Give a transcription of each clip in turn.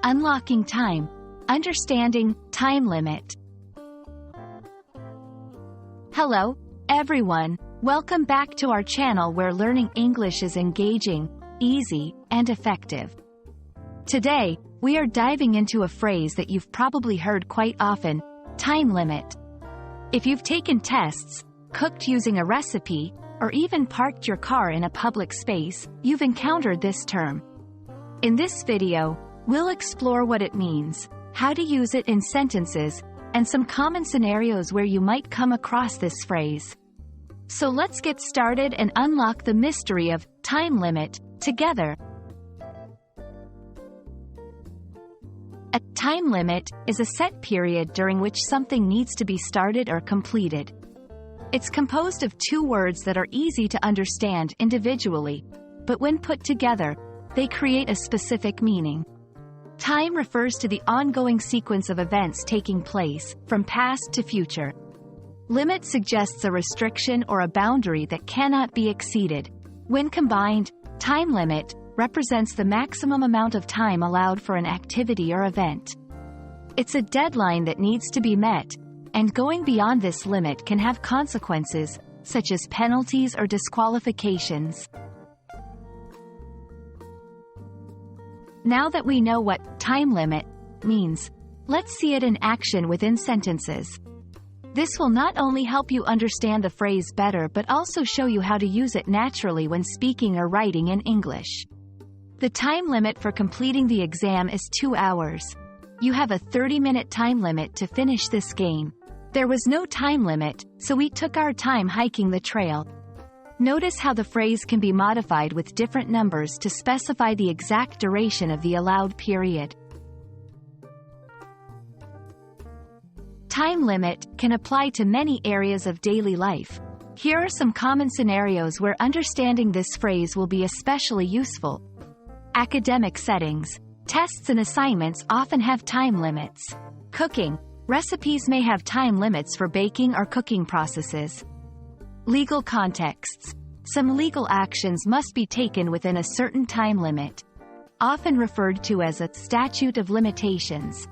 Unlocking time. Understanding time limit. Hello, everyone. Welcome back to our channel where learning English is engaging, easy, and effective. Today, we are diving into a phrase that you've probably heard quite often: time limit. If you've taken tests, cooked using a recipe, or even parked your car in a public space, you've encountered this term. In this video, we'll explore what it means, how to use it in sentences, and some common scenarios where you might come across this phrase. So let's get started and unlock the mystery of time limit together. A time limit is a set period during which something needs to be started or completed. It's composed of two words that are easy to understand individually, but when put together, they create a specific meaning. Time refers to the ongoing sequence of events taking place, from past to future. Limit suggests a restriction or a boundary that cannot be exceeded. When combined, time limit represents the maximum amount of time allowed for an activity or event. It's a deadline that needs to be met, and going beyond this limit can have consequences, such as penalties or disqualifications. Now that we know what time limit means, let's see it in action within sentences. This will not only help you understand the phrase better but also show you how to use it naturally when speaking or writing in English. The time limit for completing the exam is 2 hours. You have a 30-minute time limit to finish this game. There was no time limit, so we took our time hiking the trail. Notice how the phrase can be modified with different numbers to specify the exact duration of the allowed period. Time limit can apply to many areas of daily life. Here are some common scenarios where understanding this phrase will be especially useful. Academic settings. Tests and assignments often have time limits. Cooking. Recipes may have time limits for baking or cooking processes. Legal contexts. Some legal actions must be taken within a certain time limit, often referred to as a statute of limitations.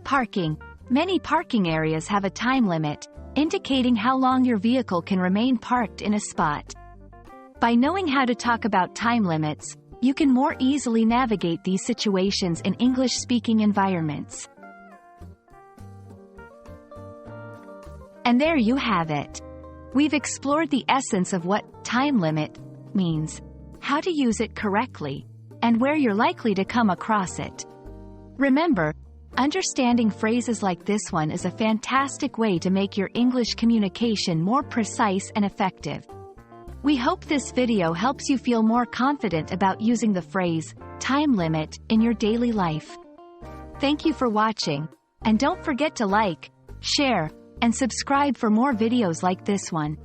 Parking. Many parking areas have a time limit, indicating how long your vehicle can remain parked in a spot. By knowing how to talk about time limits, you can more easily navigate these situations in English-speaking environments. And there you have it. We've explored the essence of what time limit means, how to use it correctly, and where you're likely to come across it. Remember, understanding phrases like this one is a fantastic way to make your English communication more precise and effective. We hope this video helps you feel more confident about using the phrase time limit in your daily life. Thank you for watching, and don't forget to like, share, and subscribe for more videos like this one.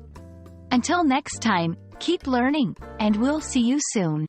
Until next time, keep learning, and we'll see you soon.